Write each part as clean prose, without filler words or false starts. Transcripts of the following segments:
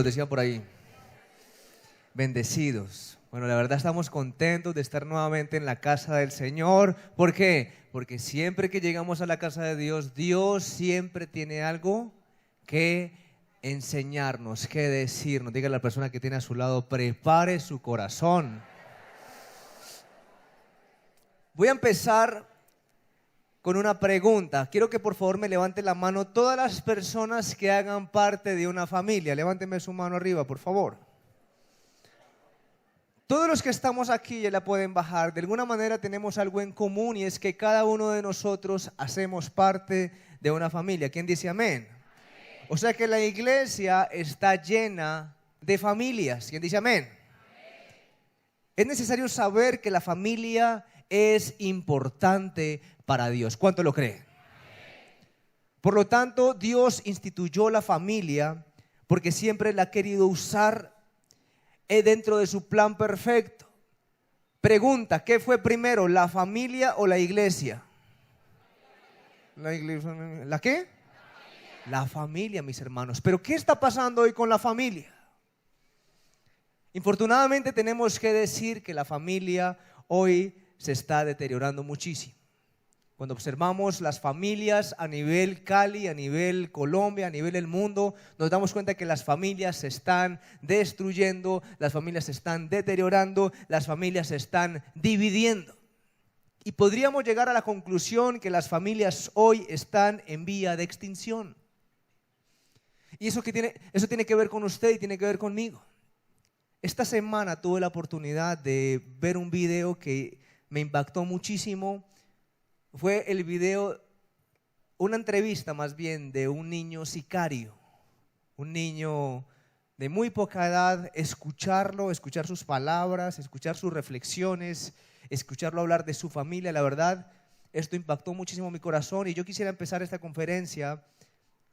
decían por ahí. Bendecidos. Bueno, la verdad estamos contentos de estar nuevamente en la casa del Señor. ¿Por qué? Porque siempre que llegamos a la casa de Dios, Dios siempre tiene algo que enseñarnos, que decirnos. Dígale a la persona que tiene a su lado, prepare su corazón. Voy a empezar con una pregunta. Quiero que por favor me levanten la mano todas las personas que hagan parte de una familia. Levánteme su mano arriba, por favor. Todos los que estamos aquí ya la pueden bajar. De alguna manera tenemos algo en común y es que cada uno de nosotros hacemos parte de una familia. ¿Quién dice amén? O sea que la iglesia está llena de familias. ¿Quién dice amén? Es necesario saber que la familia es importante para Dios. ¿Cuánto lo creen? Por lo tanto, Dios instituyó la familia porque siempre la ha querido usar dentro de su plan perfecto. Pregunta, ¿qué fue primero, la familia o la iglesia? ¿La iglesia? ¿La qué? La familia, mis hermanos. Pero ¿qué está pasando hoy con la familia? Infortunadamente tenemos que decir que la familia hoy se está deteriorando muchísimo. Cuando observamos las familias a nivel Cali, a nivel Colombia, a nivel del mundo, nos damos cuenta que las familias se están destruyendo, las familias se están deteriorando, las familias se están dividiendo. Y podríamos llegar a la conclusión que las familias hoy están en vía de extinción. Y eso tiene que ver con usted y tiene que ver conmigo. Esta semana tuve la oportunidad de ver un video que me impactó muchísimo. Fue el video, una entrevista más bien de un niño sicario, un niño de muy poca edad. Escucharlo, escuchar sus palabras, escuchar sus reflexiones, escucharlo hablar de su familia, la verdad, esto impactó muchísimo mi corazón y yo quisiera empezar esta conferencia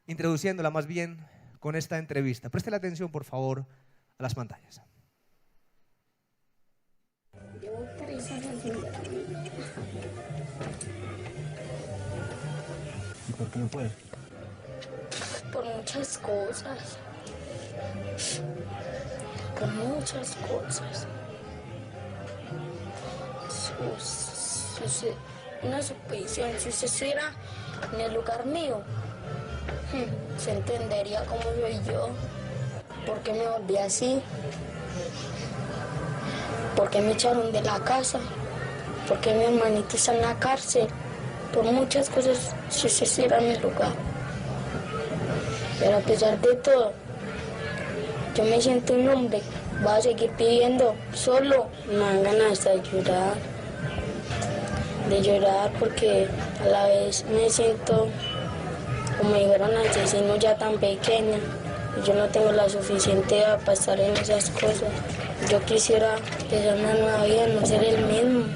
introduciéndola más bien con esta entrevista. Preste la atención, por favor, a las pantallas. Llevo 3 años sin dormir. ¿Y por qué no puedes? Por muchas cosas. Por muchas cosas. Una suposición, si usted estuviera en el lugar mío, se entendería cómo soy yo, por qué me volví así, por qué me echaron de la casa, por qué mi hermanito está en la cárcel, por muchas cosas si usted estuviera en el lugar. Pero a pesar de todo, yo me siento un hombre, voy a seguir pidiendo, solo me dan ganas de llorar porque a la vez me siento como si fuera un asesino ya tan pequeño y yo no tengo la suficiente edad para estar en esas cosas. Yo quisiera empezar una nueva vida, no ser el mismo,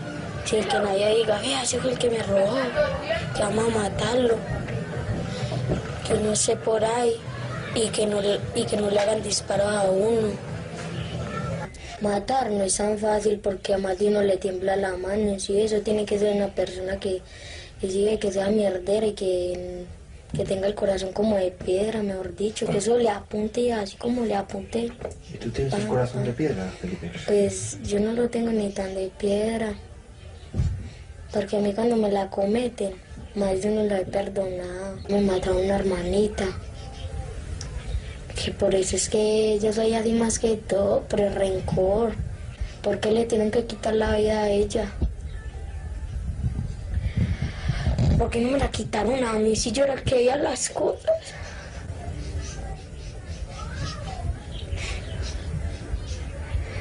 sin que nadie diga, vea, ese fue el que me robó, que vamos a matarlo, que no esté por ahí y que no le hagan disparos a uno. Matar no es tan fácil porque a más de uno le tiembla la mano, ¿sí? Eso tiene que ser una persona que sigue, que sea mierdera y que tenga el corazón como de piedra, mejor dicho, que eso le apunte así como le apunte. ¿Y tú tienes el corazón de piedra, Felipe? Pues yo no lo tengo ni tan de piedra, porque a mí cuando me la cometen, más de uno lo he perdonado. Me mataron una hermanita, que por eso es que yo soy así más que todo, por el rencor. ¿Por qué le tienen que quitar la vida a ella? ¿Por qué no me la quitaron a mí si yo era el que veía las cosas?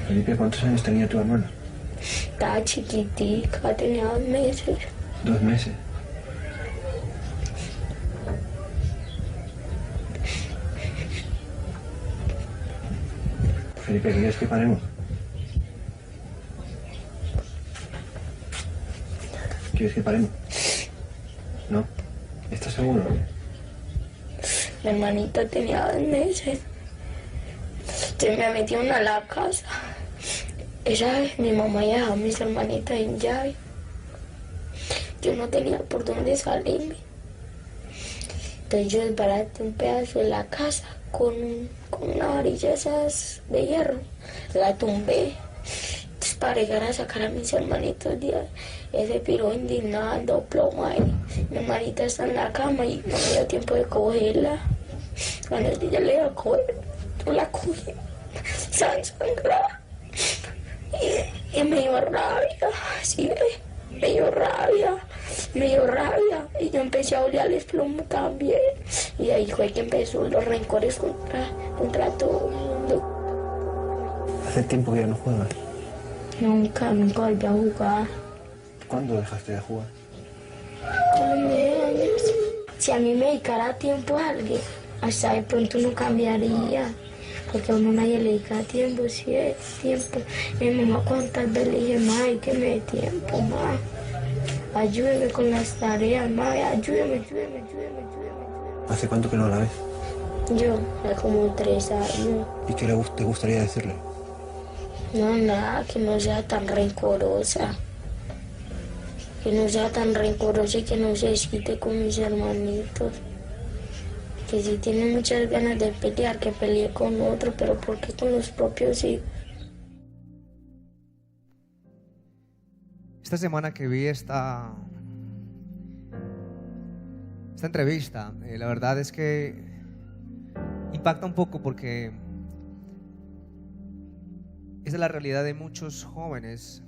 Felipe, ¿cuántos años tenía tu hermana? Estaba chiquitica, tenía 2 meses. 2 meses. Felipe, ¿quieres que paremos? ¿Quieres que paremos? ¿No? ¿Estás seguro? Mi hermanita tenía 2 meses. Se me metieron a la casa. Esa vez mi mamá ya dejó a mis hermanitas en llave. Yo no tenía por dónde salirme. Entonces yo desbaraté un pedazo de la casa con una varilla esas de hierro. La tumbé. Entonces para llegar a sacar a mis hermanitos, ese piro indignado, ploma ahí. Mi hermanita está en la cama y no me dio tiempo de cogerla. Cuando el día le iba a coger, yo la cogí, sangrada. Y me dio rabia, ¿sí ve? Me dio rabia. Y yo empecé a odiarles plomo también. Y ahí fue que empezó los rencores contra todo el mundo. ¿Hace tiempo que ya no juegas? Nunca volví a jugar. ¿Cuándo dejaste de jugar? Como 9 años. Si a mí me dedicara tiempo a alguien, hasta de pronto no cambiaría. Porque a uno nadie le dedica tiempo, sí es tiempo. Mi mamá cuántas veces le dije, madre, que me dé tiempo, madre. Ayúdeme con las tareas, madre, ayúdeme. ¿Hace cuánto que no la ves? Yo, hace como 3 años. ¿Y qué te gustaría decirle? No, nada, que no sea tan rencorosa. Que no sea tan rencorosa y que no se desquite con mis hermanitos. Que si tiene muchas ganas de pelear, que pelee con otro, pero ¿por qué con los propios hijos? Esta semana que vi esta entrevista, la verdad es que impacta un poco porque esa es la realidad de muchos jóvenes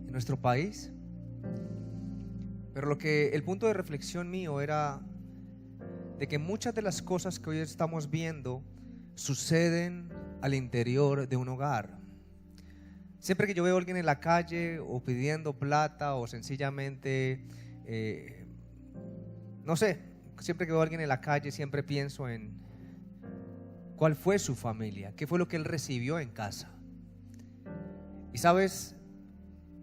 en nuestro país. Pero el punto de reflexión mío era de que muchas de las cosas que hoy estamos viendo suceden al interior de un hogar. Siempre que yo veo a alguien en la calle o pidiendo plata o sencillamente, no sé, siempre que veo a alguien en la calle siempre pienso en cuál fue su familia, qué fue lo que él recibió en casa. Y sabes,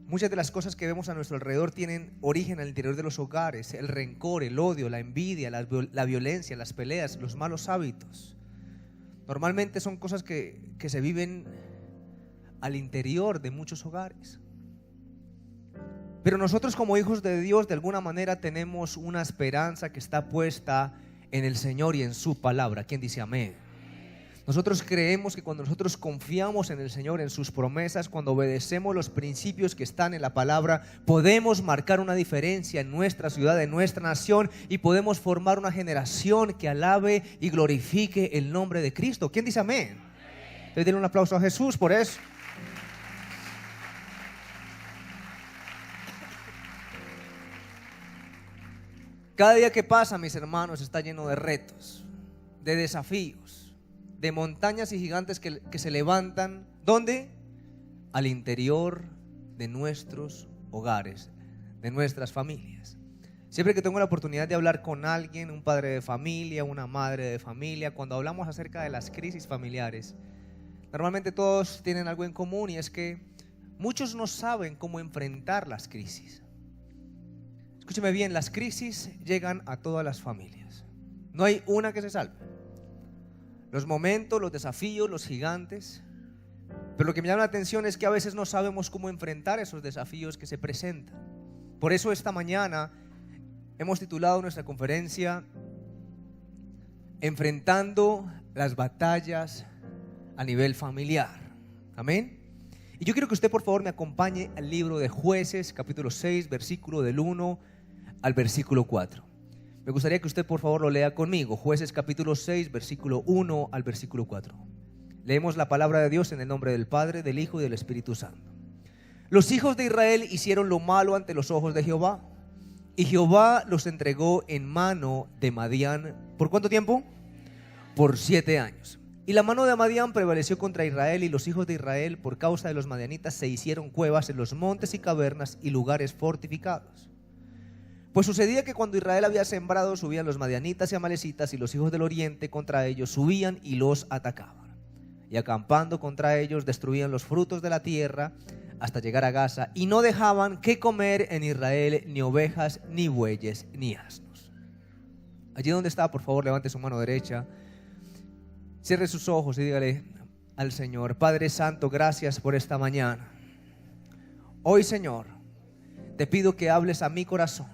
muchas de las cosas que vemos a nuestro alrededor tienen origen al interior de los hogares: el rencor, el odio, la envidia, la violencia, las peleas, los malos hábitos. Normalmente son cosas que se viven al interior de muchos hogares. Pero nosotros como hijos de Dios de alguna manera tenemos una esperanza que está puesta en el Señor y en su palabra. ¿Quién dice amén? Nosotros creemos que cuando nosotros confiamos en el Señor, en sus promesas, cuando obedecemos los principios que están en la palabra, podemos marcar una diferencia en nuestra ciudad, en nuestra nación, y podemos formar una generación que alabe y glorifique el nombre de Cristo. ¿Quién dice amén? Entonces denle un aplauso a Jesús por eso. Cada día que pasa, mis hermanos, está lleno de retos, de desafíos, de montañas y gigantes que se levantan. ¿Dónde? Al interior de nuestros hogares, de nuestras familias. Siempre que tengo la oportunidad de hablar con alguien, un padre de familia, una madre de familia, cuando hablamos acerca de las crisis familiares, normalmente todos tienen algo en común, y es que muchos no saben cómo enfrentar las crisis. Escúcheme bien, las crisis llegan a todas las familias. No hay una que se salve. Los momentos, los desafíos, los gigantes. Pero lo que me llama la atención es que a veces no sabemos cómo enfrentar esos desafíos que se presentan. Por eso esta mañana hemos titulado nuestra conferencia Enfrentando las batallas a nivel familiar. Amén. Y yo quiero que usted por favor me acompañe al libro de Jueces, capítulo 6, versículo del 1 al versículo 4. Me gustaría que usted por favor lo lea conmigo. Jueces capítulo 6, versículo 1 al versículo 4. Leemos la palabra de Dios en el nombre del Padre, del Hijo y del Espíritu Santo. Los hijos de Israel hicieron lo malo ante los ojos de Jehová, y Jehová los entregó en mano de Madián. ¿Por cuánto tiempo? Por 7 años. Y la mano de Madián prevaleció contra Israel, y los hijos de Israel por causa de los madianitas se hicieron cuevas en los montes y cavernas y lugares fortificados. Pues sucedía que cuando Israel había sembrado, subían los madianitas y amalecitas, y los hijos del oriente contra ellos subían y los atacaban. Y acampando contra ellos, destruían los frutos de la tierra hasta llegar a Gaza, y no dejaban que comer en Israel ni ovejas, ni bueyes, ni asnos. Allí donde está, por favor, levante su mano derecha, cierre sus ojos y dígale al Señor: Padre Santo, gracias por esta mañana. Hoy, Señor, te pido que hables a mi corazón.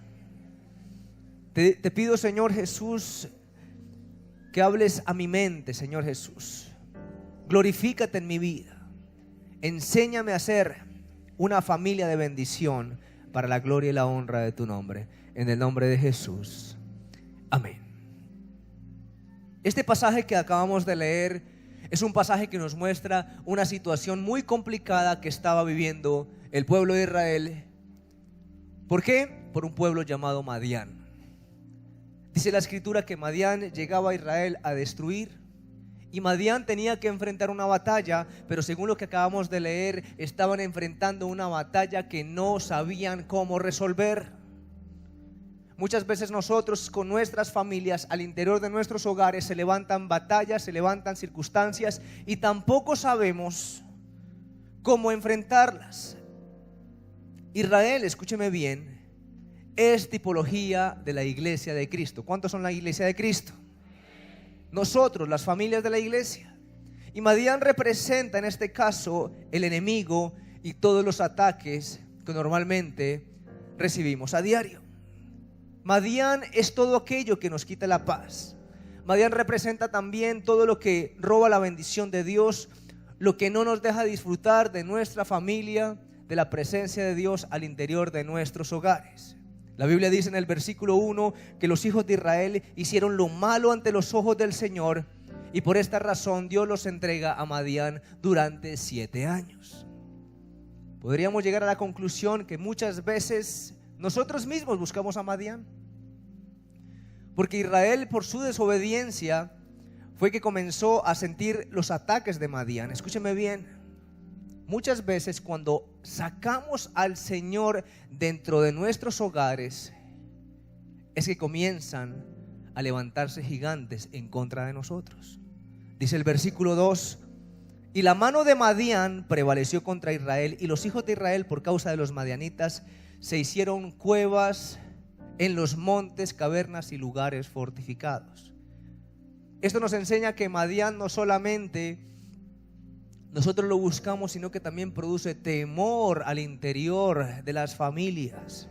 Te pido, Señor Jesús, que hables a mi mente, Señor Jesús. Glorifícate en mi vida. Enséñame a ser una familia de bendición para la gloria y la honra de tu nombre. En el nombre de Jesús. Amén. Este pasaje que acabamos de leer es un pasaje que nos muestra una situación muy complicada que estaba viviendo el pueblo de Israel. ¿Por qué? Por un pueblo llamado Madián. Dice la escritura que Madián llegaba a Israel a destruir. Y Madián tenía que enfrentar una batalla, pero según lo que acabamos de leer, estaban enfrentando una batalla que no sabían cómo resolver. Muchas veces nosotros con nuestras familias, al interior de nuestros hogares, se levantan batallas, se levantan circunstancias y tampoco sabemos cómo enfrentarlas. Israel, escúcheme bien, es tipología de la iglesia de Cristo. ¿Cuántos son la iglesia de Cristo? Nosotros, las familias de la iglesia. Y Madián representa en este caso el enemigo y todos los ataques que normalmente recibimos a diario. Madián es todo aquello que nos quita la paz. Madián representa también todo lo que roba la bendición de Dios, lo que no nos deja disfrutar de nuestra familia, de la presencia de Dios al interior de nuestros hogares. La Biblia dice en el versículo 1 que los hijos de Israel hicieron lo malo ante los ojos del Señor y por esta razón Dios los entrega a Madián durante 7 años. Podríamos llegar a la conclusión que muchas veces nosotros mismos buscamos a Madián, porque Israel, por su desobediencia, fue que comenzó a sentir los ataques de Madián. Escúcheme bien. Muchas veces cuando sacamos al Señor dentro de nuestros hogares, es que comienzan a levantarse gigantes en contra de nosotros. Dice el versículo 2: y la mano de Madián prevaleció contra Israel, y los hijos de Israel, por causa de los madianitas, se hicieron cuevas en los montes, cavernas y lugares fortificados. Esto nos enseña que Madián no solamente nosotros lo buscamos, sino que también produce temor al interior de las familias.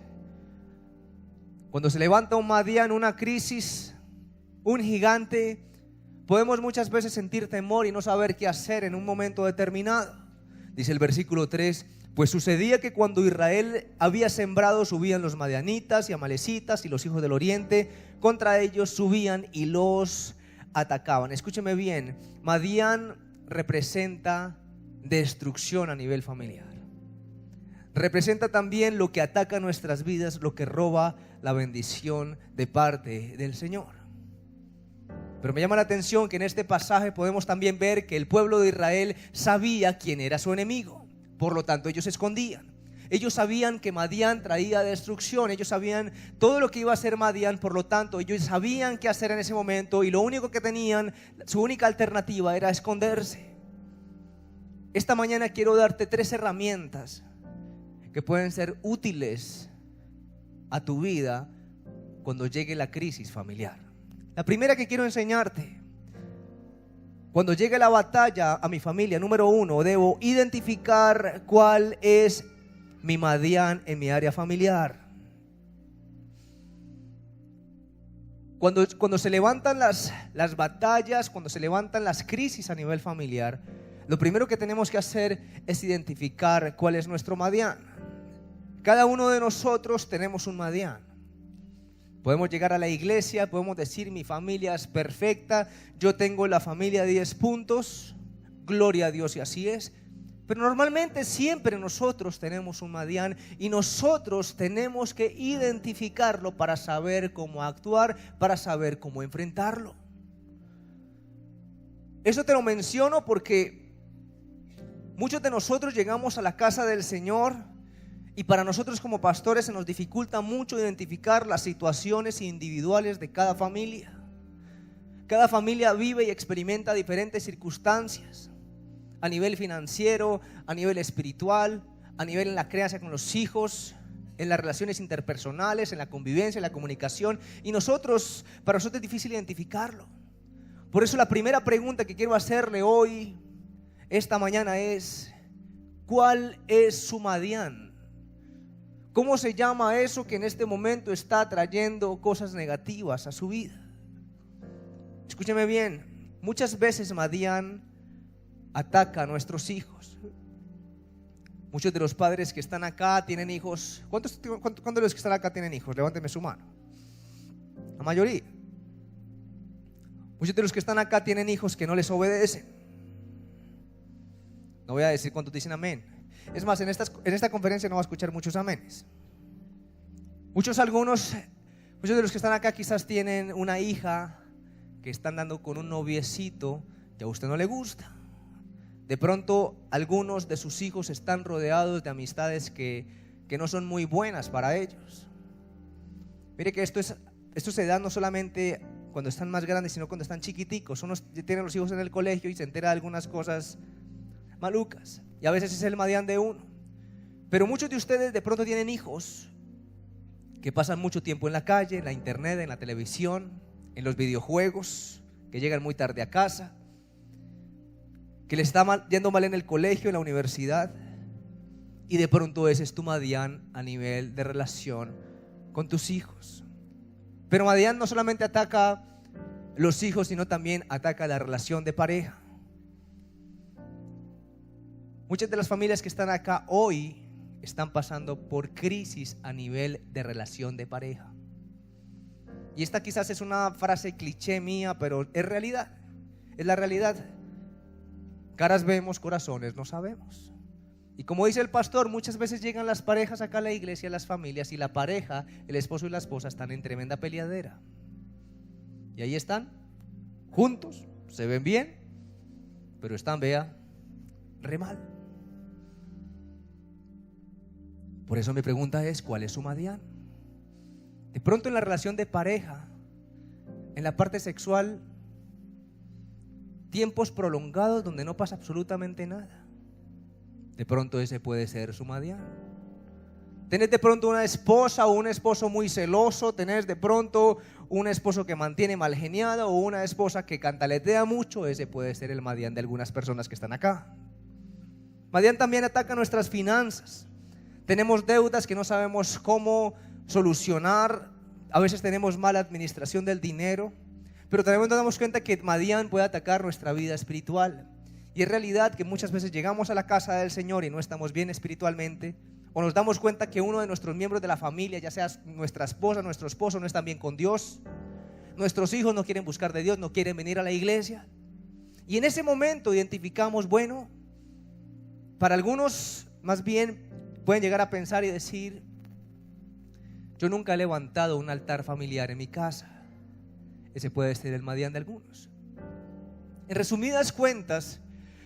Cuando se levanta un Madián, una crisis, un gigante, podemos muchas veces sentir temor y no saber qué hacer en un momento determinado. Dice el versículo 3: pues sucedía que cuando Israel había sembrado, subían los madianitas y amalecitas y los hijos del oriente, contra ellos subían y los atacaban. Escúcheme bien, Madián representa destrucción a nivel familiar. Representa también lo que ataca nuestras vidas, lo que roba la bendición de parte del Señor. Pero me llama la atención que en este pasaje podemos también ver que el pueblo de Israel sabía quién era su enemigo. Por lo tanto, ellos se escondían. Ellos sabían que Madián traía destrucción. Ellos sabían todo lo que iba a hacer Madián. Por lo tanto, ellos sabían qué hacer en ese momento. Y lo único que tenían, su única alternativa era esconderse. Esta mañana quiero darte 3 herramientas que pueden ser útiles a tu vida cuando llegue la crisis familiar. La primera que quiero enseñarte: cuando llegue la batalla a mi familia, número 1, debo identificar cuál es mi Madián en mi área familiar. Cuando se levantan las batallas, cuando se levantan las crisis a nivel familiar, lo primero que tenemos que hacer es identificar cuál es nuestro Madián. Cada uno de nosotros tenemos un Madián. Podemos llegar a la iglesia, podemos decir: mi familia es perfecta, yo tengo la familia de 10 puntos, gloria a Dios, y así es. Pero normalmente siempre nosotros tenemos un Madián y nosotros tenemos que identificarlo para saber cómo actuar, para saber cómo enfrentarlo. Eso te lo menciono porque muchos de nosotros llegamos a la casa del Señor y para nosotros como pastores se nos dificulta mucho identificar las situaciones individuales de cada familia. Cada familia vive y experimenta diferentes circunstancias a nivel financiero, a nivel espiritual, a nivel en la crianza con los hijos, en las relaciones interpersonales, en la convivencia, en la comunicación. Y para nosotros es difícil identificarlo. Por eso la primera pregunta que quiero hacerle hoy, esta mañana, es: ¿cuál es su Madián? ¿Cómo se llama eso que en este momento está trayendo cosas negativas a su vida? Escúcheme bien, muchas veces Madián ataca a nuestros hijos. Muchos de los padres que están acá tienen hijos. ¿Cuántos de los que están acá tienen hijos? Levánteme su mano. La mayoría. Muchos de los que están acá tienen hijos que no les obedecen. No voy a decir cuántos dicen amén. Es más, en esta conferencia no va a escuchar muchos amenes. Muchos de los que están acá quizás tienen una hija que está andando con un noviecito que a usted no le gusta. De pronto algunos de sus hijos están rodeados de amistades que no son muy buenas para ellos. Mire que esto se da no solamente cuando están más grandes, sino cuando están chiquiticos. Uno tiene los hijos en el colegio y se entera de algunas cosas malucas, y a veces es el Madián de uno. Pero muchos de ustedes de pronto tienen hijos que pasan mucho tiempo en la calle, en la internet, en la televisión, en los videojuegos, que llegan muy tarde a casa, que les está yendo mal en el colegio, en la universidad, y de pronto ese es tu Madián a nivel de relación con tus hijos. Pero Madián no solamente ataca los hijos, sino también ataca la relación de pareja. Muchas de las familias que están acá hoy están pasando por crisis a nivel de relación de pareja. Y esta quizás es una frase cliché mía, pero es realidad. Es la realidad. Caras vemos, corazones no sabemos. Y como dice el pastor, muchas veces llegan las parejas acá a la iglesia, las familias, y la pareja, el esposo y la esposa están en tremenda peleadera. Y ahí están, juntos, se ven bien, pero están, vea, re mal. Por eso mi pregunta es, ¿cuál es su Madián? De pronto en la relación de pareja, en la parte sexual, tiempos prolongados donde no pasa absolutamente nada. De pronto ese puede ser su Madián. Tenés de pronto una esposa o un esposo muy celoso, tenés de pronto un esposo que mantiene mal geniado o una esposa que cantaletea mucho, ese puede ser el Madián de algunas personas que están acá. Madián también ataca nuestras finanzas. Tenemos deudas que no sabemos cómo solucionar. A veces tenemos mala administración del dinero. Pero también nos damos cuenta que Madián puede atacar nuestra vida espiritual. Y es realidad que muchas veces llegamos a la casa del Señor y no estamos bien espiritualmente. O nos damos cuenta que uno de nuestros miembros de la familia, ya sea nuestra esposa, nuestro esposo, no están bien con Dios. Nuestros hijos no quieren buscar de Dios, no quieren venir a la iglesia. Y en ese momento identificamos, bueno, para algunos más bien pueden llegar a pensar y decir: yo nunca he levantado un altar familiar en mi casa. Ese puede ser el Madián de algunos. En resumidas cuentas,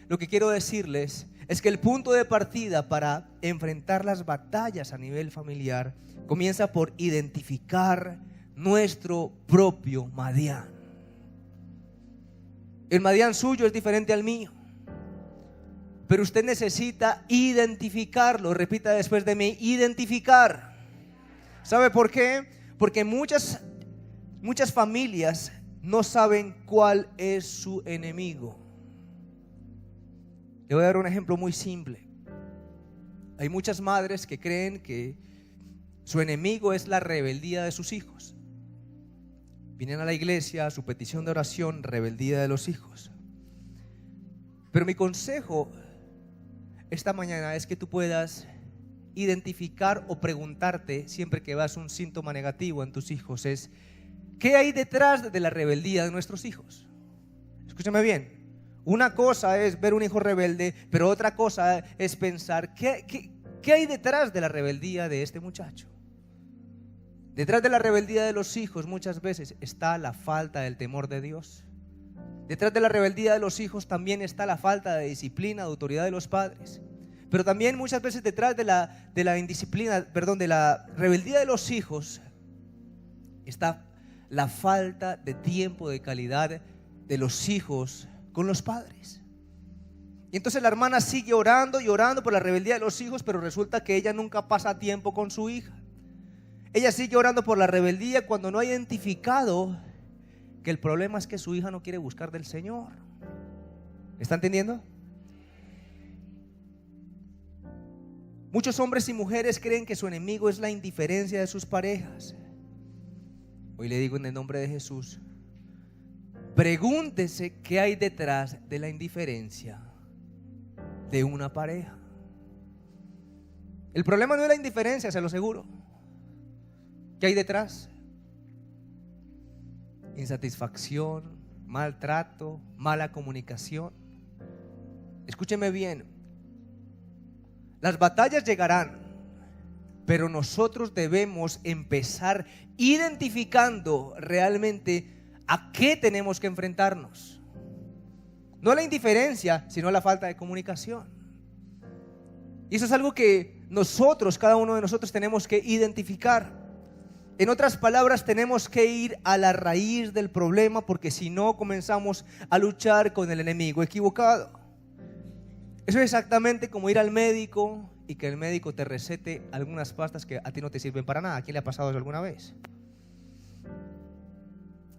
lo que quiero decirles es que el punto de partida para enfrentar las batallas a nivel familiar comienza por identificar nuestro propio Madián. El Madián suyo es diferente al mío, pero usted necesita identificarlo. Repita después de mí: identificar. ¿Sabe por qué? Porque muchas familias no saben cuál es su enemigo. Le voy a dar un ejemplo muy simple. Hay muchas madres que creen que su enemigo es la rebeldía de sus hijos. Vienen a la iglesia a su petición de oración, rebeldía de los hijos. Pero mi consejo esta mañana es que tú puedas identificar o preguntarte siempre que veas un síntoma negativo en tus hijos es: ¿qué hay detrás de la rebeldía de nuestros hijos? Escúchame bien. Una cosa es ver un hijo rebelde, pero otra cosa es pensar ¿qué hay detrás de la rebeldía de este muchacho? Detrás de la rebeldía de los hijos muchas veces está la falta del temor de Dios. Detrás de la rebeldía de los hijos también está la falta de disciplina, de autoridad de los padres. Pero también muchas veces detrás de la indisciplina, de la rebeldía de los hijos está la falta de tiempo de calidad de los hijos con los padres. Y entonces la hermana sigue orando y orando por la rebeldía de los hijos, pero resulta que ella nunca pasa tiempo con su hija. Ella sigue orando por la rebeldía cuando no ha identificado que el problema es que su hija no quiere buscar del Señor. ¿Está entendiendo? Muchos hombres y mujeres creen que su enemigo es la indiferencia de sus parejas. Hoy le digo en el nombre de Jesús, pregúntese qué hay detrás de la indiferencia de una pareja. El problema no es la indiferencia, se lo aseguro. ¿Qué hay detrás? Insatisfacción, maltrato, mala comunicación. Escúcheme bien, las batallas llegarán, pero nosotros debemos empezar identificando realmente a qué tenemos que enfrentarnos. No a la indiferencia, sino a la falta de comunicación. Y eso es algo que nosotros, cada uno de nosotros, tenemos que identificar. En otras palabras, tenemos que ir a la raíz del problema, porque si no, comenzamos a luchar con el enemigo equivocado. Eso es exactamente como ir al médico y que el médico te recete algunas pastas que a ti no te sirven para nada. ¿A quién le ha pasado eso alguna vez?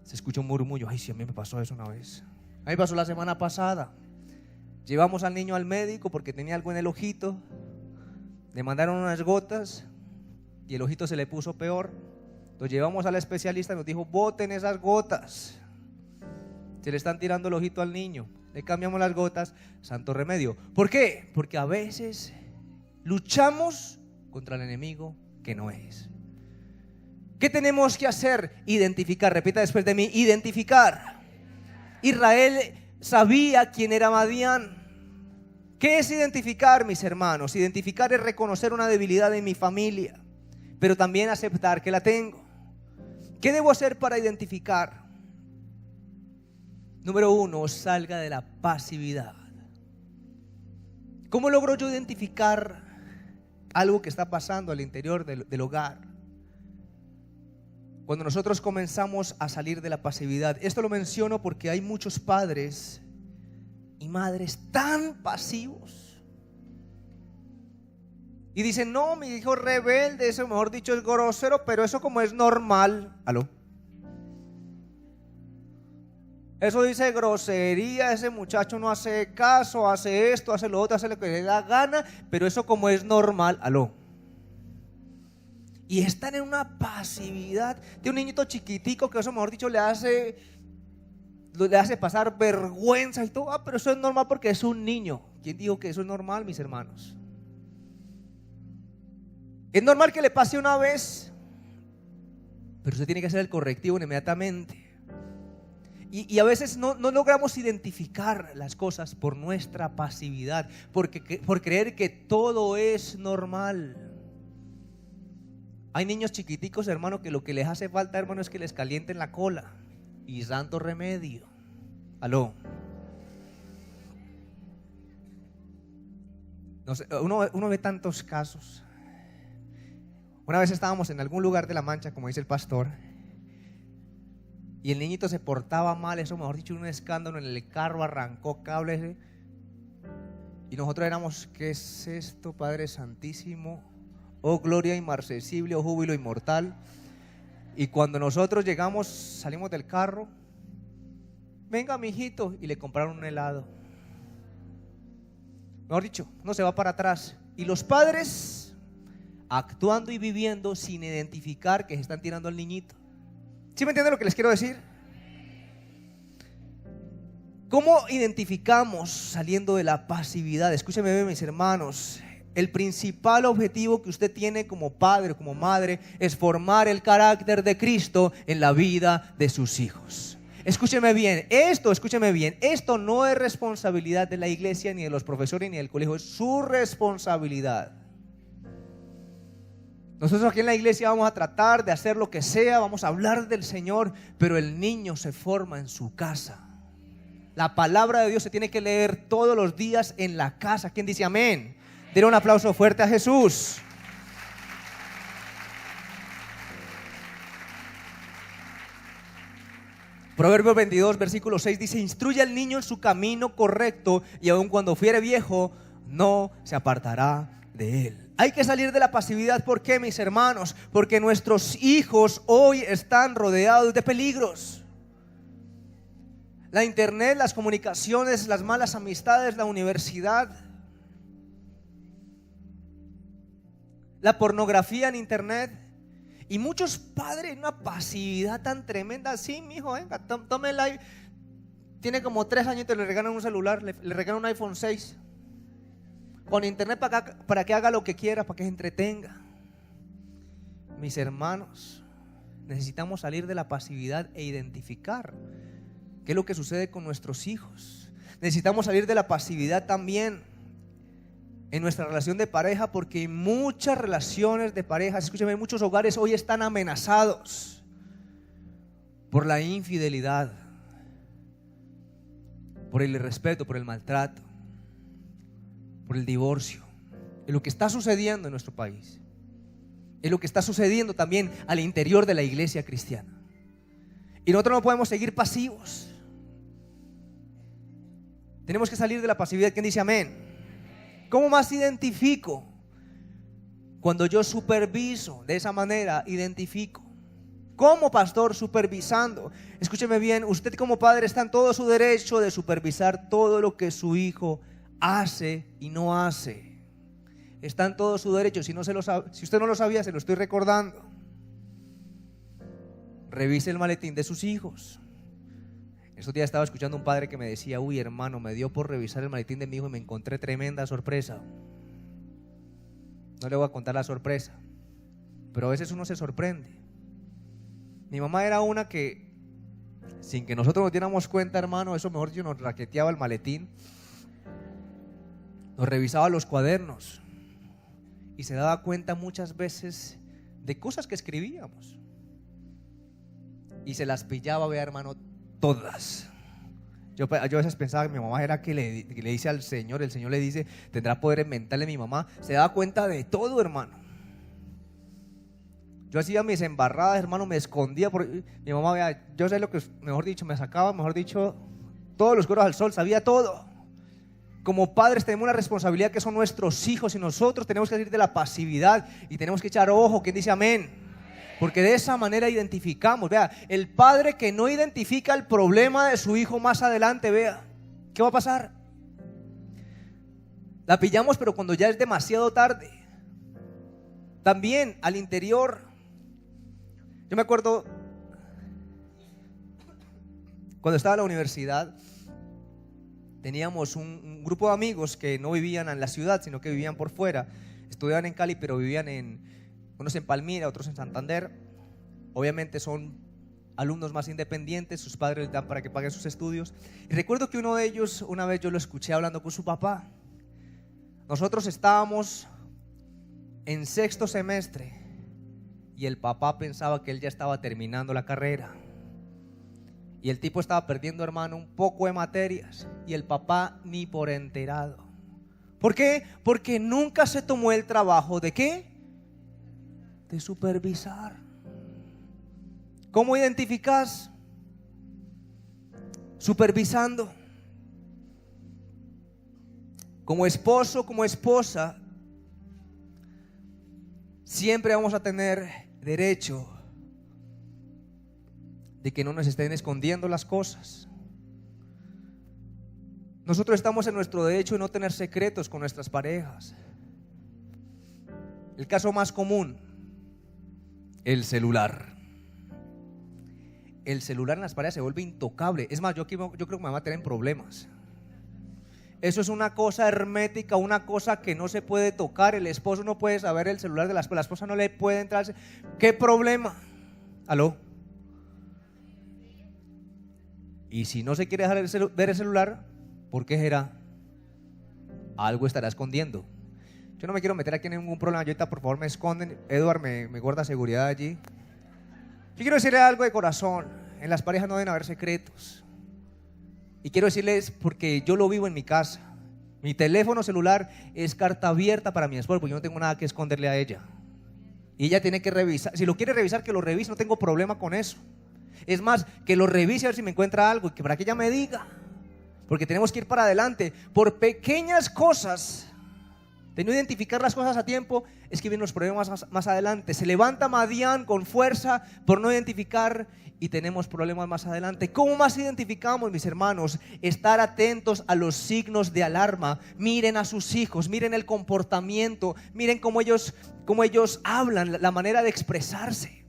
Se escucha un murmullo. Ay, sí, a mí me pasó eso una vez. A mí me pasó la semana pasada. Llevamos al niño al médico porque tenía algo en el ojito. Le mandaron unas gotas y el ojito se le puso peor. Lo llevamos al especialista y nos dijo: boten esas gotas. Se le están tirando el ojito al niño. Le cambiamos las gotas, santo remedio. ¿Por qué? Porque a veces luchamos contra el enemigo que no es. ¿Qué tenemos que hacer? Identificar. Repita después de mí: identificar. Israel sabía quién era Madián. ¿Qué es identificar, mis hermanos? Identificar es reconocer una debilidad en mi familia, pero también aceptar que la tengo. ¿Qué debo hacer para identificar? Número 1, salga de la pasividad. ¿Cómo logro yo identificar algo que está pasando al interior del hogar? Cuando nosotros comenzamos a salir de la pasividad. Esto lo menciono porque hay muchos padres y madres tan pasivos. Y dicen: no, mi hijo rebelde, eso mejor dicho es grosero, pero eso como es normal. ¿Aló? Eso dice grosería, ese muchacho no hace caso, hace esto, hace lo otro, hace lo que le da gana, pero eso como es normal. ¿Aló? Y están en una pasividad de un niñito chiquitico que eso mejor dicho le hace pasar vergüenza y todo. Pero eso es normal porque es un niño. ¿Quién dijo que eso es normal, mis hermanos? Es normal que le pase una vez, pero usted tiene que hacer el correctivo inmediatamente. Y a veces no logramos identificar las cosas por nuestra pasividad, por creer que todo es normal. Hay niños chiquiticos, hermano, que lo que les hace falta, hermano, es que les calienten la cola. Y santo remedio. ¿Aló? No sé, uno ve tantos casos. Una vez estábamos en algún lugar de La Mancha, como dice el pastor, y el niñito se portaba mal, eso mejor dicho, un escándalo en el carro, arrancó cables. Y nosotros éramos: ¿qué es esto, Padre Santísimo? Oh gloria inmarcesible, oh júbilo inmortal. Y cuando nosotros llegamos, salimos del carro: venga, mijito, y le compraron un helado. Mejor dicho, no se va para atrás. Y los padres actuando y viviendo sin identificar que se están tirando al niñito. ¿Sí me entienden lo que les quiero decir? ¿Cómo identificamos saliendo de la pasividad? Escúcheme bien, mis hermanos. El principal objetivo que usted tiene como padre o como madre es formar el carácter de Cristo en la vida de sus hijos. Escúcheme bien, esto no es responsabilidad de la iglesia, ni de los profesores, ni del colegio, es su responsabilidad. Nosotros aquí en la iglesia vamos a tratar de hacer lo que sea, vamos a hablar del Señor, pero el niño se forma en su casa. La palabra de Dios se tiene que leer todos los días en la casa. ¿Quién dice amén? Denle un aplauso fuerte a Jesús. Proverbios 22, versículo 6 dice: instruye al niño en su camino correcto, y aun cuando fuere viejo no se apartará de él. Hay que salir de la pasividad. ¿Por qué, mis hermanos? Porque nuestros hijos hoy están rodeados de peligros. La internet, las comunicaciones, las malas amistades, la universidad. la pornografía en internet. Y muchos padres, una pasividad tan tremenda. Sí, mijo, venga, tome el iPhone. Tiene como 3 años y le regalan un celular, le regalan un iPhone 6. Con internet para que haga lo que quiera, para que se entretenga. Mis hermanos, necesitamos salir de la pasividad e identificar qué es lo que sucede con nuestros hijos. Necesitamos salir de la pasividad también en nuestra relación de pareja, porque muchas relaciones de pareja, escúcheme, muchos hogares hoy están amenazados por la infidelidad, por el irrespeto, por el maltrato, por el divorcio. Es lo que está sucediendo en nuestro país. Es lo que está sucediendo también al interior de la iglesia cristiana. Y nosotros no podemos seguir pasivos. Tenemos que salir de la pasividad. ¿Quién dice amén? ¿Cómo más identifico? Cuando yo superviso, de esa manera identifico. ¿Cómo, pastor? Supervisando. Escúcheme bien, usted como padre está en todo su derecho de supervisar todo lo que su hijo hace y no hace. Está en todo su derecho. Si usted no lo sabía, se lo estoy recordando. Revise el maletín de sus hijos. Estos días estaba escuchando un padre que me decía: uy, hermano, me dio por revisar el maletín de mi hijo y me encontré tremenda sorpresa. No le voy a contar la sorpresa, pero a veces uno se sorprende. Mi mamá era una que, sin que nosotros nos diéramos cuenta, hermano, eso mejor dicho, nos raqueteaba el maletín, nos revisaba los cuadernos y se daba cuenta muchas veces de cosas que escribíamos y se las pillaba, vea, hermano, todas. Yo a veces pensaba que mi mamá era que le dice al Señor, el Señor le dice, tendrá poder mental de mi mamá. Se daba cuenta de todo, hermano. Yo hacía mis embarradas, hermano, me escondía. Mi mamá, vea, yo sé lo que, mejor dicho, me sacaba, mejor dicho, todos los cueros al sol, sabía todo. Como padres tenemos una responsabilidad que son nuestros hijos y nosotros tenemos que salir de la pasividad y tenemos que echar ojo. ¿Quién dice amén? Porque de esa manera identificamos. Vea, el padre que no identifica el problema de su hijo más adelante, vea, ¿qué va a pasar? La pillamos, pero cuando ya es demasiado tarde. También al interior. Yo me acuerdo cuando estaba en la universidad, teníamos un grupo de amigos que no vivían en la ciudad, sino que vivían por fuera. Estudiaban en Cali, pero vivían unos en Palmira, otros en Santander. Obviamente son alumnos más independientes, sus padres les dan para que paguen sus estudios. Y recuerdo que uno de ellos, una vez yo lo escuché hablando con su papá. Nosotros estábamos en 6º semestre y el papá pensaba que él ya estaba terminando la carrera. Y el tipo estaba perdiendo, hermano, un poco de materias y el papá ni por enterado. ¿Por qué? Porque nunca se tomó el trabajo ¿de qué? De supervisar. ¿Cómo identificas? Supervisando. Como esposo, como esposa, siempre vamos a tener derecho de que no nos estén escondiendo las cosas. Nosotros estamos en nuestro derecho de no tener secretos con nuestras parejas. El caso más común, el celular. El celular en las parejas se vuelve intocable. Es más, yo creo que me va a tener problemas. Eso es una cosa hermética, una cosa que no se puede tocar. El esposo no puede saber el celular de la esposa no le puede entrar. ¿Qué problema? ¿Aló? Y si no se quiere dejar ver el celular, ¿por qué será? Algo estará escondiendo. Yo no me quiero meter aquí en ningún problema. Yo ahorita, por favor, me esconden. Edward me guarda seguridad allí. Yo quiero decirle algo de corazón. En las parejas no deben haber secretos. Y quiero decirles, porque yo lo vivo en mi casa. Mi teléfono celular es carta abierta para mi esposa, porque yo no tengo nada que esconderle a ella. Y ella tiene que revisar. Si lo quiere revisar, que lo revise, no tengo problema con eso. Es más, que lo revise a ver si me encuentra algo y que para que ella me diga. Porque tenemos que ir para adelante. Por pequeñas cosas de no identificar las cosas a tiempo, es que vienen los problemas más adelante. Se levanta Madián con fuerza por no identificar y tenemos problemas más adelante. ¿Cómo más identificamos, mis hermanos? Estar atentos a los signos de alarma. Miren a sus hijos, miren el comportamiento, miren cómo ellos hablan, la manera de expresarse.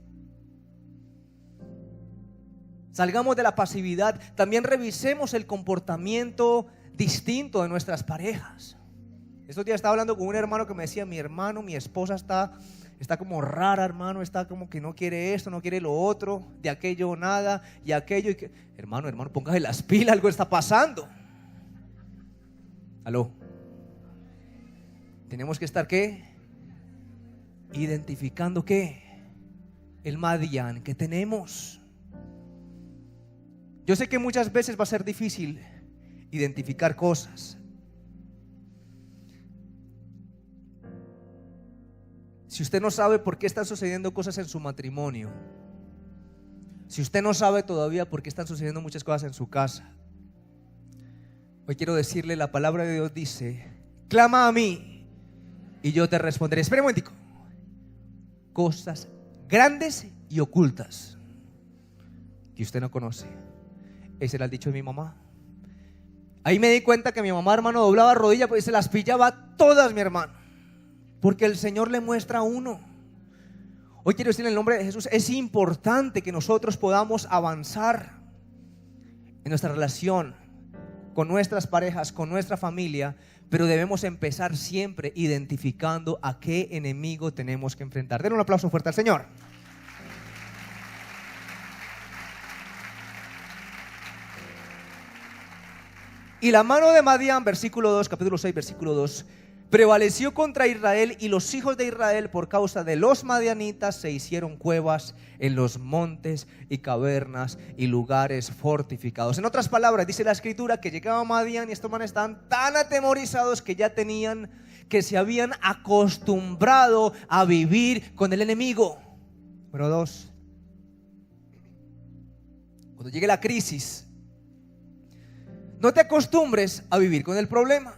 Salgamos de la pasividad. También revisemos el comportamiento distinto de nuestras parejas. Estos días estaba hablando con un hermano que me decía: mi esposa está como rara, hermano, está como que no quiere esto, no quiere lo otro, de aquello nada, y aquello y que... Hermano, póngase las pilas, algo está pasando. ¿Aló? Tenemos que estar, ¿qué? Identificando, ¿qué? El Madián que tenemos. Yo sé que muchas veces va a ser difícil identificar cosas. Si usted no sabe por qué están sucediendo cosas en su matrimonio, si usted no sabe todavía por qué están sucediendo muchas cosas en su casa, hoy quiero decirle: la palabra de Dios dice: clama a mí y yo te responderé. Espera un momentico. Cosas grandes y ocultas que usted no conoce. Ese era el dicho de mi mamá. Ahí me di cuenta que mi mamá, hermano, doblaba rodillas y se las pillaba todas, mi hermano, porque el Señor le muestra a uno. Hoy quiero decir en el nombre de Jesús: es importante que nosotros podamos avanzar en nuestra relación con nuestras parejas, con nuestra familia, pero debemos empezar siempre identificando a qué enemigo tenemos que enfrentar. Den un aplauso fuerte al Señor. Y la mano de Madián, versículo 2, capítulo 6, versículo 2, prevaleció contra Israel, y los hijos de Israel por causa de los madianitas se hicieron cuevas en los montes y cavernas y lugares fortificados. En otras palabras, dice la escritura que llegaba Madián y estos manes estaban tan atemorizados que se habían acostumbrado a vivir con el enemigo. Número 2, cuando llegue la crisis, no te acostumbres a vivir con el problema.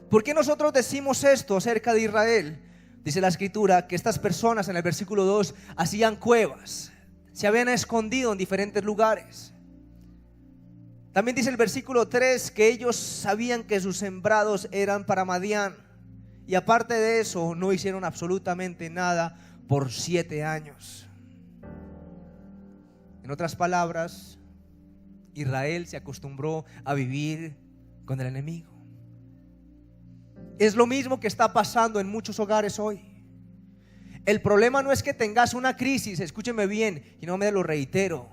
¿Por qué nosotros decimos esto acerca de Israel? Dice la escritura que estas personas, en el versículo 2, hacían cuevas, se habían escondido en diferentes lugares. También dice el versículo 3 que ellos sabían que sus sembrados eran para Madián, y aparte de eso no hicieron absolutamente nada por 7 años. En otras palabras, Israel se acostumbró a vivir con el enemigo. Es lo mismo que está pasando en muchos hogares hoy. El problema no es que tengas una crisis, escúcheme bien, y no me lo reitero.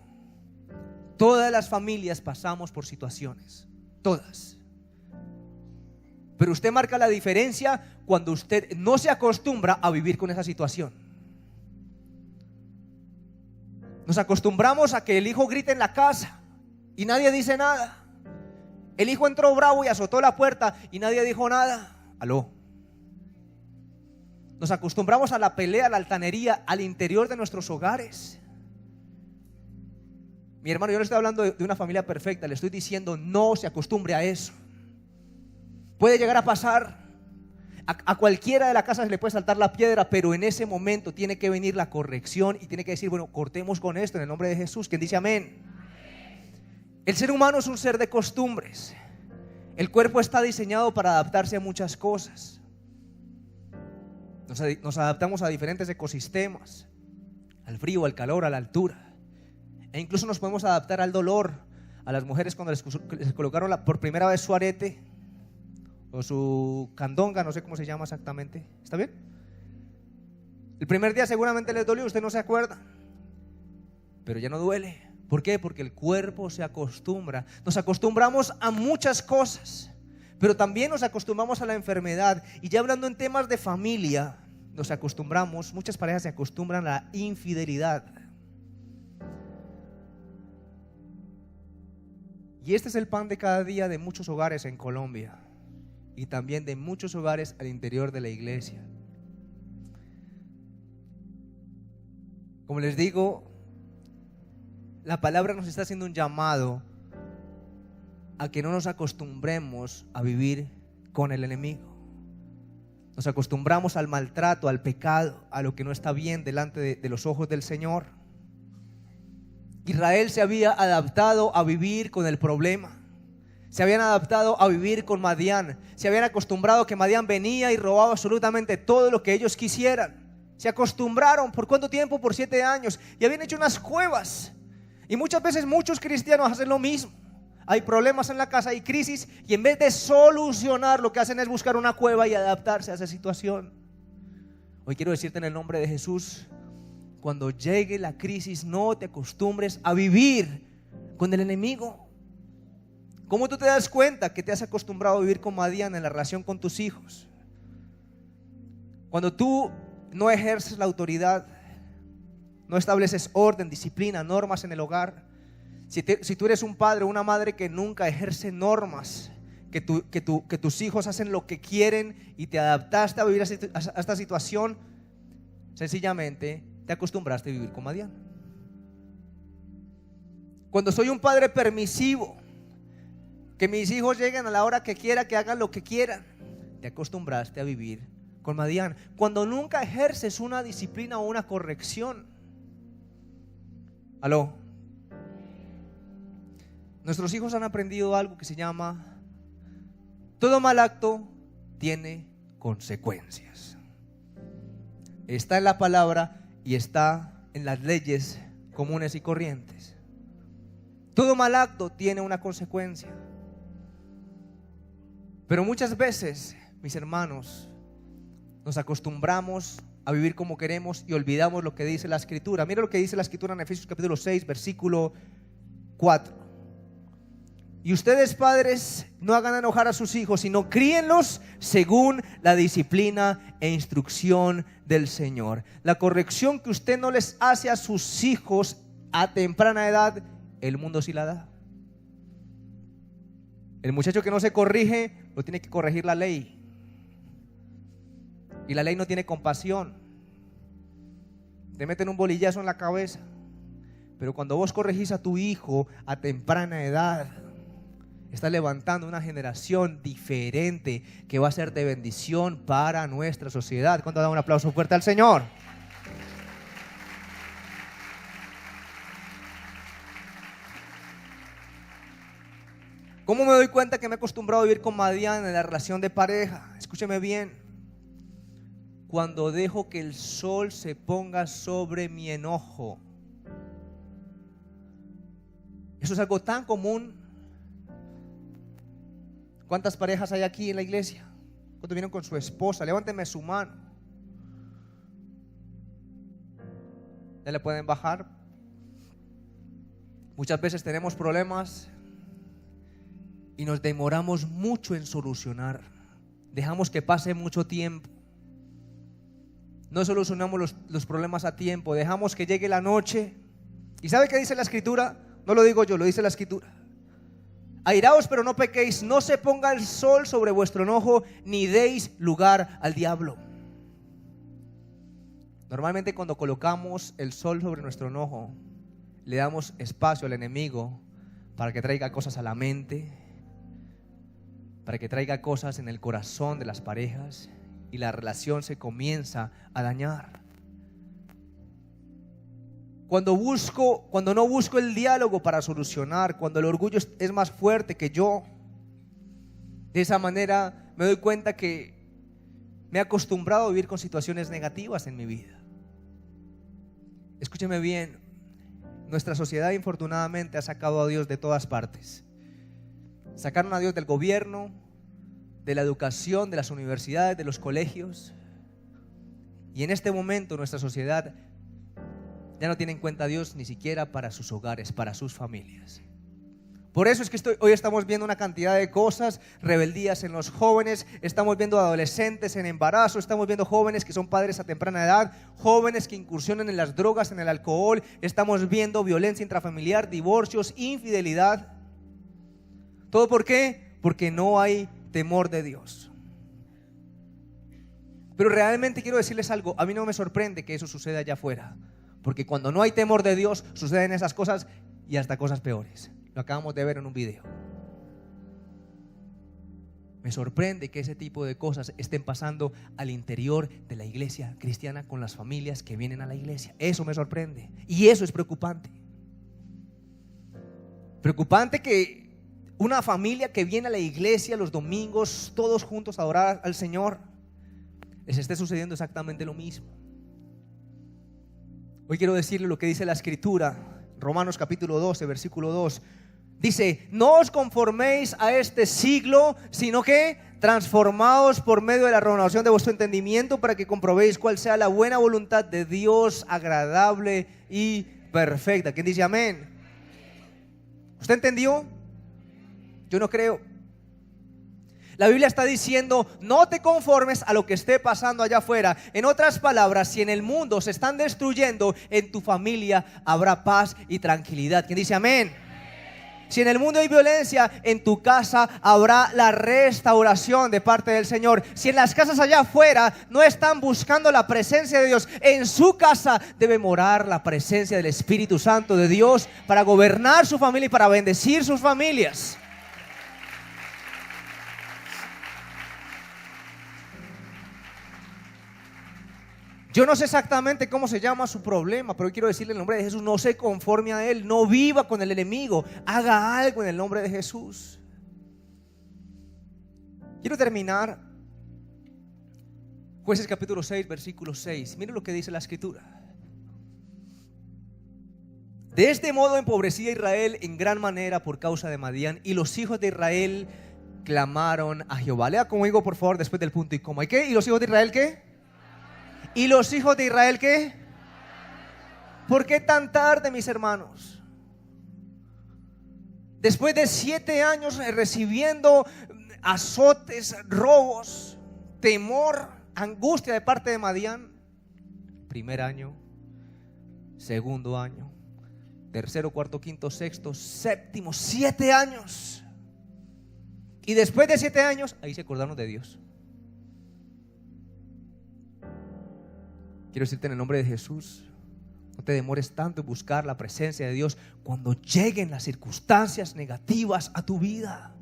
Todas las familias pasamos por situaciones, todas. Pero usted marca la diferencia cuando usted no se acostumbra a vivir con esa situación. Nos acostumbramos a que el hijo grite en la casa y nadie dice nada. El hijo entró bravo y azotó la puerta y nadie dijo nada. ¿Aló? Nos acostumbramos a la pelea, a la altanería al interior de nuestros hogares. Mi hermano, yo le estoy hablando de una familia perfecta. Le estoy diciendo: no se acostumbre a eso. Puede llegar a pasar. A cualquiera de la casa se le puede saltar la piedra, pero en ese momento tiene que venir la corrección y tiene que decir: bueno, cortemos con esto en el nombre de Jesús. ¿Quién dice amén? El ser humano es un ser de costumbres. El cuerpo está diseñado para adaptarse a muchas cosas. Nos adaptamos a diferentes ecosistemas, al frío, al calor, a la altura, e incluso nos podemos adaptar al dolor. A las mujeres, cuando les colocaron por primera vez su arete o su candonga, no sé cómo se llama exactamente, ¿está bien? El primer día seguramente les dolió, usted no se acuerda, pero ya no duele. ¿Por qué? Porque el cuerpo se acostumbra. Nos acostumbramos a muchas cosas, pero también nos acostumbramos a la enfermedad. Y ya hablando en temas de familia, muchas parejas se acostumbran a la infidelidad. Y este es el pan de cada día de muchos hogares en Colombia y también de muchos hogares al interior de la iglesia. Como les digo, la palabra nos está haciendo un llamado a que no nos acostumbremos a vivir con el enemigo. Nos acostumbramos al maltrato, al pecado, a lo que no está bien delante de los ojos del Señor. Israel se había adaptado a vivir con el problema. Se habían adaptado a vivir con Madián. Se habían acostumbrado que Madián venía y robaba absolutamente todo lo que ellos quisieran. Se acostumbraron. ¿Por cuánto tiempo? Por 7 años. Y habían hecho unas cuevas. Y muchas veces muchos cristianos hacen lo mismo. Hay problemas en la casa, hay crisis, y en vez de solucionar, lo que hacen es buscar una cueva y adaptarse a esa situación. Hoy quiero decirte en el nombre de Jesús: cuando llegue la crisis, no te acostumbres a vivir con el enemigo. ¿Cómo tú te das cuenta que te has acostumbrado a vivir con Madián en la relación con tus hijos? Cuando tú no ejerces la autoridad, no estableces orden, disciplina, normas en el hogar. Si tú eres un padre o una madre que nunca ejerce normas, que tus hijos hacen lo que quieren y te adaptaste a vivir a esta situación, sencillamente te acostumbraste a vivir con Madián. Cuando soy un padre permisivo, que mis hijos lleguen a la hora que quiera, que hagan lo que quieran, te acostumbraste a vivir con Madián. Cuando nunca ejerces una disciplina o una corrección. ¿Aló? Nuestros hijos han aprendido algo que se llama: todo mal acto tiene consecuencias. Está en la palabra y está en las leyes comunes y corrientes. Todo mal acto tiene una consecuencia. Pero muchas veces, mis hermanos, nos acostumbramos a vivir como queremos y olvidamos lo que dice la Escritura. Mira lo que dice la Escritura en Efesios capítulo 6, versículo 4. Y ustedes, padres, no hagan enojar a sus hijos, sino críenlos según la disciplina e instrucción del Señor. La corrección que usted no les hace a sus hijos a temprana edad, el mundo sí la da. El muchacho que no se corrige, lo tiene que corregir la ley. Y la ley no tiene compasión. Te meten un bolillazo en la cabeza. Pero cuando vos corregís a tu hijo a temprana edad, estás levantando una generación diferente que va a ser de bendición para nuestra sociedad. ¿Cuánto da un aplauso fuerte al Señor? ¿Cómo me doy cuenta que me he acostumbrado a vivir con Madián en la relación de pareja? Escúcheme bien. Cuando dejo que el sol se ponga sobre mi enojo. Eso es algo tan común. ¿Cuántas parejas hay aquí en la iglesia? ¿Cuántos vienen con su esposa? Levánteme su mano. ¿Ya le pueden bajar? Muchas veces tenemos problemas y nos demoramos mucho en solucionar. Dejamos que pase mucho tiempo. No solucionamos los problemas a tiempo. Dejamos que llegue la noche. ¿Y sabe qué dice la Escritura? No lo digo yo, lo dice la Escritura. Airaos, pero no pequéis. No se ponga el sol sobre vuestro enojo, ni deis lugar al diablo. Normalmente cuando colocamos el sol sobre nuestro enojo, le damos espacio al enemigo para que traiga cosas a la mente, para que traiga cosas en el corazón de las parejas, y la relación se comienza a dañar. Cuando no busco el diálogo para solucionar, cuando el orgullo es más fuerte que yo, de esa manera me doy cuenta que me he acostumbrado a vivir con situaciones negativas en mi vida. Escúcheme bien, nuestra sociedad infortunadamente ha sacado a Dios de todas partes. Sacaron a Dios del gobierno, de la educación, de las universidades, de los colegios. Y en este momento nuestra sociedad ya no tiene en cuenta a Dios ni siquiera para sus hogares, para sus familias. Por eso es que hoy estamos viendo una cantidad de cosas, rebeldías en los jóvenes, estamos viendo adolescentes en embarazo, estamos viendo jóvenes que son padres a temprana edad, jóvenes que incursionan en las drogas, en el alcohol, estamos viendo violencia intrafamiliar, divorcios, infidelidad. ¿Todo por qué? Porque no hay temor de Dios. Pero realmente quiero decirles algo, a mí no me sorprende que eso suceda allá afuera, porque cuando no hay temor de Dios suceden esas cosas y hasta cosas peores. Lo acabamos de ver en un video. Me sorprende que ese tipo de cosas estén pasando al interior de la iglesia cristiana con las familias que vienen a la iglesia. Eso me sorprende y eso es preocupante. Preocupante que una familia que viene a la iglesia los domingos, todos juntos a adorar al Señor, les esté sucediendo exactamente lo mismo. Hoy quiero decirle lo que dice la Escritura, Romanos capítulo 12, versículo 2. Dice: no os conforméis a este siglo, sino que transformaos por medio de la renovación de vuestro entendimiento, para que comprobéis cuál sea la buena voluntad de Dios, agradable y perfecta. ¿Quién dice amén? ¿Usted entendió? Yo no creo. La Biblia está diciendo: no te conformes a lo que esté pasando allá afuera. En otras palabras, si en el mundo se están destruyendo, en tu familia habrá paz y tranquilidad. ¿Quién dice amén? Si en el mundo hay violencia, en tu casa habrá la restauración de parte del Señor. Si en las casas allá afuera no están buscando la presencia de Dios, en su casa debe morar la presencia del Espíritu Santo de Dios para gobernar su familia y para bendecir sus familias. Yo no sé exactamente cómo se llama su problema, pero quiero decirle en el nombre de Jesús: no se conforme a él, no viva con el enemigo, haga algo en el nombre de Jesús. Quiero terminar Jueces capítulo 6, versículo 6. Mire lo que dice la Escritura. De este modo empobrecía Israel en gran manera por causa de Madián, y los hijos de Israel clamaron a Jehová. Lea conmigo por favor después del punto y coma. ¿Y qué? ¿Y los hijos de Israel qué? ¿Y los hijos de Israel qué? ¿Por qué tan tarde, mis hermanos? Después de 7 años recibiendo azotes, robos, temor, angustia de parte de Madián. Primer año, segundo año, tercero, cuarto, quinto, sexto, séptimo, 7 años. Y después de 7 años, ahí se acordaron de Dios. Quiero decirte en el nombre de Jesús: no te demores tanto en buscar la presencia de Dios cuando lleguen las circunstancias negativas a tu vida.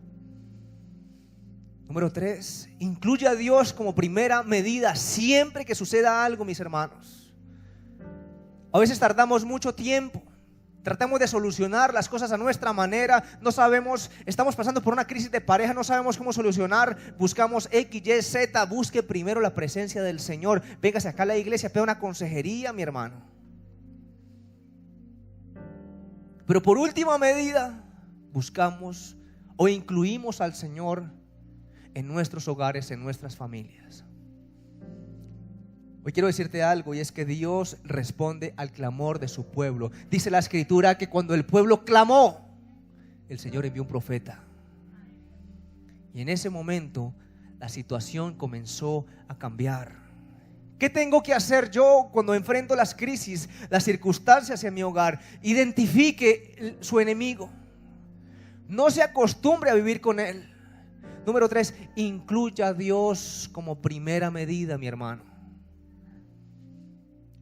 Número 3, incluye a Dios como primera medida siempre que suceda algo, mis hermanos. A veces tardamos mucho tiempo, tratamos de solucionar las cosas a nuestra manera, no sabemos, estamos pasando por una crisis de pareja, no sabemos cómo solucionar, buscamos X, Y, Z. Busque primero la presencia del Señor. Véngase acá a la iglesia, pida una consejería, mi hermano. Pero por última medida, buscamos o incluimos al Señor en nuestros hogares, en nuestras familias. Hoy quiero decirte algo, y es que Dios responde al clamor de su pueblo. Dice la Escritura que cuando el pueblo clamó, el Señor envió un profeta. Y en ese momento la situación comenzó a cambiar. ¿Qué tengo que hacer yo cuando enfrento las crisis, las circunstancias en mi hogar? Identifique su enemigo. No se acostumbre a vivir con él. Número 3, incluya a Dios como primera medida, mi hermano.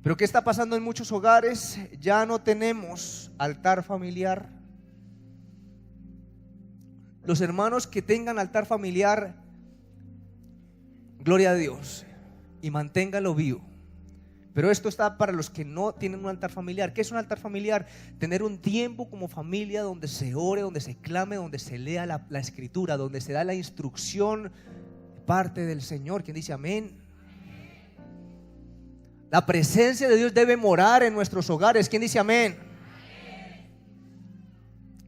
Pero ¿qué está pasando en muchos hogares? Ya no tenemos altar familiar. Los hermanos que tengan altar familiar, gloria a Dios, y manténganlo vivo. Pero esto está para los que no tienen un altar familiar. ¿Qué es un altar familiar? Tener un tiempo como familia donde se ore, donde se clame, donde se lea la Escritura, donde se da la instrucción de parte del Señor. ¿Quién dice amén? La presencia de Dios debe morar en nuestros hogares. ¿Quién dice amén?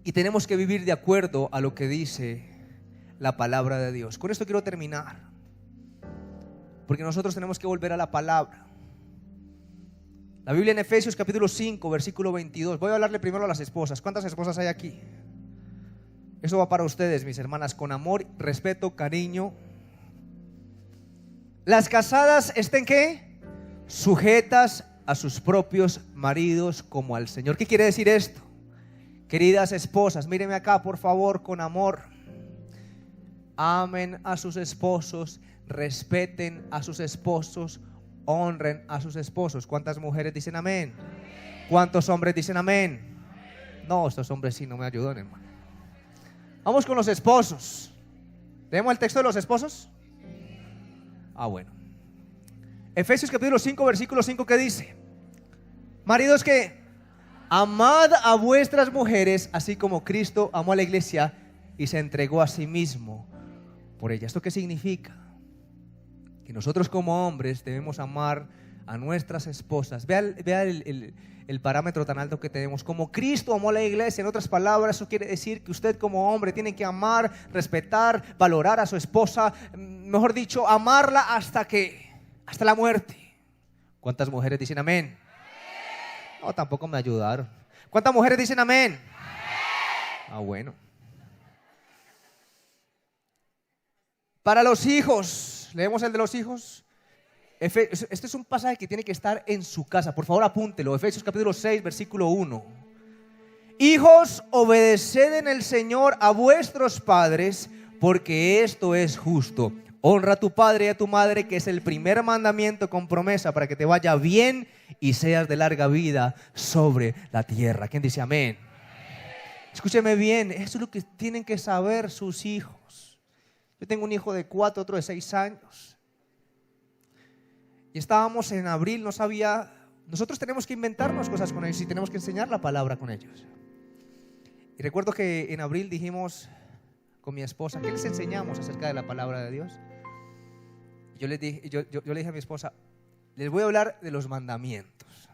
Y tenemos que vivir de acuerdo a lo que dice la palabra de Dios. Con esto quiero terminar, porque nosotros tenemos que volver a la palabra. La Biblia en Efesios capítulo 5, versículo 22. Voy a hablarle primero a las esposas. ¿Cuántas esposas hay aquí? Eso va para ustedes, mis hermanas, con amor, respeto, cariño. Las casadas estén ¿qué? Sujetas a sus propios maridos como al Señor. ¿Qué quiere decir esto? Queridas esposas, mírenme acá por favor, con amor. Amen a sus esposos, respeten a sus esposos, honren a sus esposos. ¿Cuántas mujeres dicen amén? ¿Cuántos hombres dicen amén? No, estos hombres sí no me ayudan, hermano. Vamos con los esposos. ¿Tenemos el texto de los esposos? Ah, bueno. Efesios capítulo 5, versículo 5, ¿qué dice? Maridos, que amad a vuestras mujeres, así como Cristo amó a la iglesia y se entregó a sí mismo por ella. ¿Esto qué significa? Que nosotros como hombres debemos amar a nuestras esposas. Vea el parámetro tan alto que tenemos. Como Cristo amó a la iglesia, en otras palabras, eso quiere decir que usted como hombre tiene que amar, respetar, valorar a su esposa, mejor dicho, amarla hasta la muerte. ¿Cuántas mujeres dicen amén? No, tampoco me ayudaron. ¿Cuántas mujeres dicen amén? Ah, bueno. Para los hijos, leemos el de los hijos. Este es un pasaje que tiene que estar en su casa. Por favor, apúntelo. Efesios capítulo 6, versículo 1. Hijos, obedeced en el Señor a vuestros padres, porque esto es justo. Honra a tu padre y a tu madre, que es el primer mandamiento con promesa para que te vaya bien y seas de larga vida sobre la tierra. ¿Quién dice amén? Escúcheme bien, eso es lo que tienen que saber sus hijos. Yo tengo un hijo de 4, otro de 6 años. Y estábamos en abril, no sabía. Nosotros tenemos que inventarnos cosas con ellos y tenemos que enseñar la palabra con ellos. Y recuerdo que en abril dijimos con mi esposa, ¿qué les enseñamos acerca de la palabra de Dios? Yo le dije a mi esposa, les voy a hablar de los mandamientos.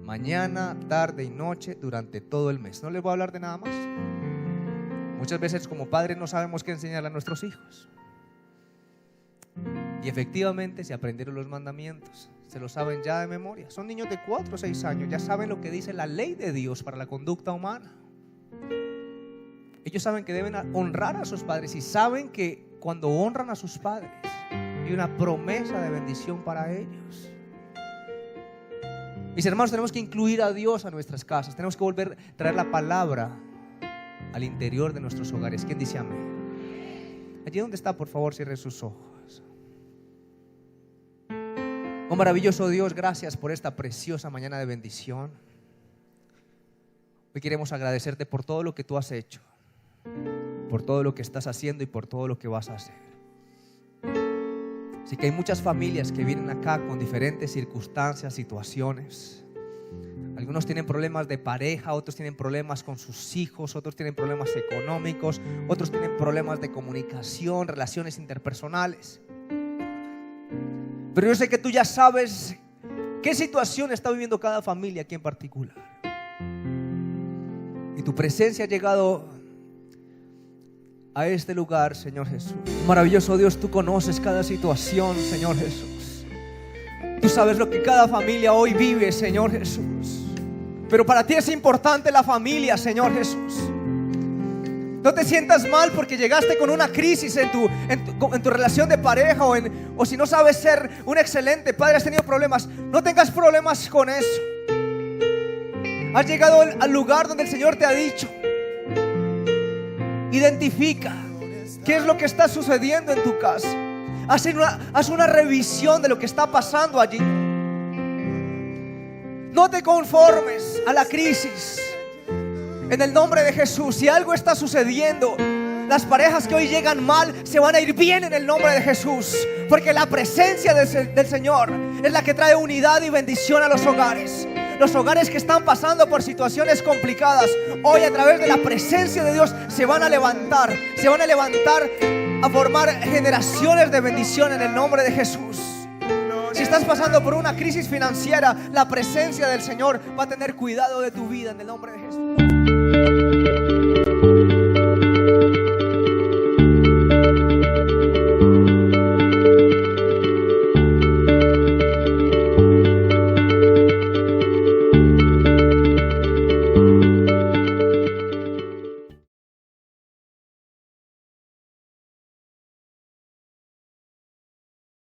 Mañana, tarde y noche, durante todo el mes. No les voy a hablar de nada más. Muchas veces como padres no sabemos qué enseñar a nuestros hijos. Y efectivamente se aprendieron los mandamientos. Se lo saben ya de memoria. Son niños de 4 o 6 años. Ya saben lo que dice la ley de Dios para la conducta humana. Ellos saben que deben honrar a sus padres y saben que cuando honran a sus padres hay una promesa de bendición para ellos. Mis hermanos, tenemos que incluir a Dios a nuestras casas. Tenemos que volver a traer la palabra al interior de nuestros hogares. ¿Quién dice amén? Allí donde está, por favor, cierre sus ojos. Oh maravilloso Dios, gracias por esta preciosa mañana de bendición. Hoy queremos agradecerte por todo lo que tú has hecho, por todo lo que estás haciendo y por todo lo que vas a hacer. Así que hay muchas familias que vienen acá con diferentes circunstancias, situaciones. Algunos tienen problemas de pareja, otros tienen problemas con sus hijos, otros tienen problemas económicos, otros tienen problemas de comunicación, relaciones interpersonales. Pero yo sé que tú ya sabes qué situación está viviendo cada familia aquí en particular. Y tu presencia ha llegado a este lugar, Señor Jesús. Maravilloso Dios, tú conoces cada situación, Señor Jesús. Tú sabes lo que cada familia hoy vive, Señor Jesús. Pero para ti es importante la familia, Señor Jesús. No te sientas mal porque llegaste con una crisis en tu relación de pareja o si no sabes ser un excelente padre, has tenido problemas. No tengas problemas con eso. Has llegado al lugar donde el Señor te ha dicho: identifica qué es lo que está sucediendo en tu casa. Haz una revisión de lo que está pasando allí. No te conformes a la crisis. En el nombre de Jesús, si algo está sucediendo, las parejas que hoy llegan mal se van a ir bien en el nombre de Jesús, porque la presencia del Señor es la que trae unidad y bendición a los hogares. Los hogares que están pasando por situaciones complicadas, hoy a través de la presencia de Dios se van a levantar a formar generaciones de bendición en el nombre de Jesús. Si estás pasando por una crisis financiera, la presencia del Señor va a tener cuidado de tu vida en el nombre de Jesús.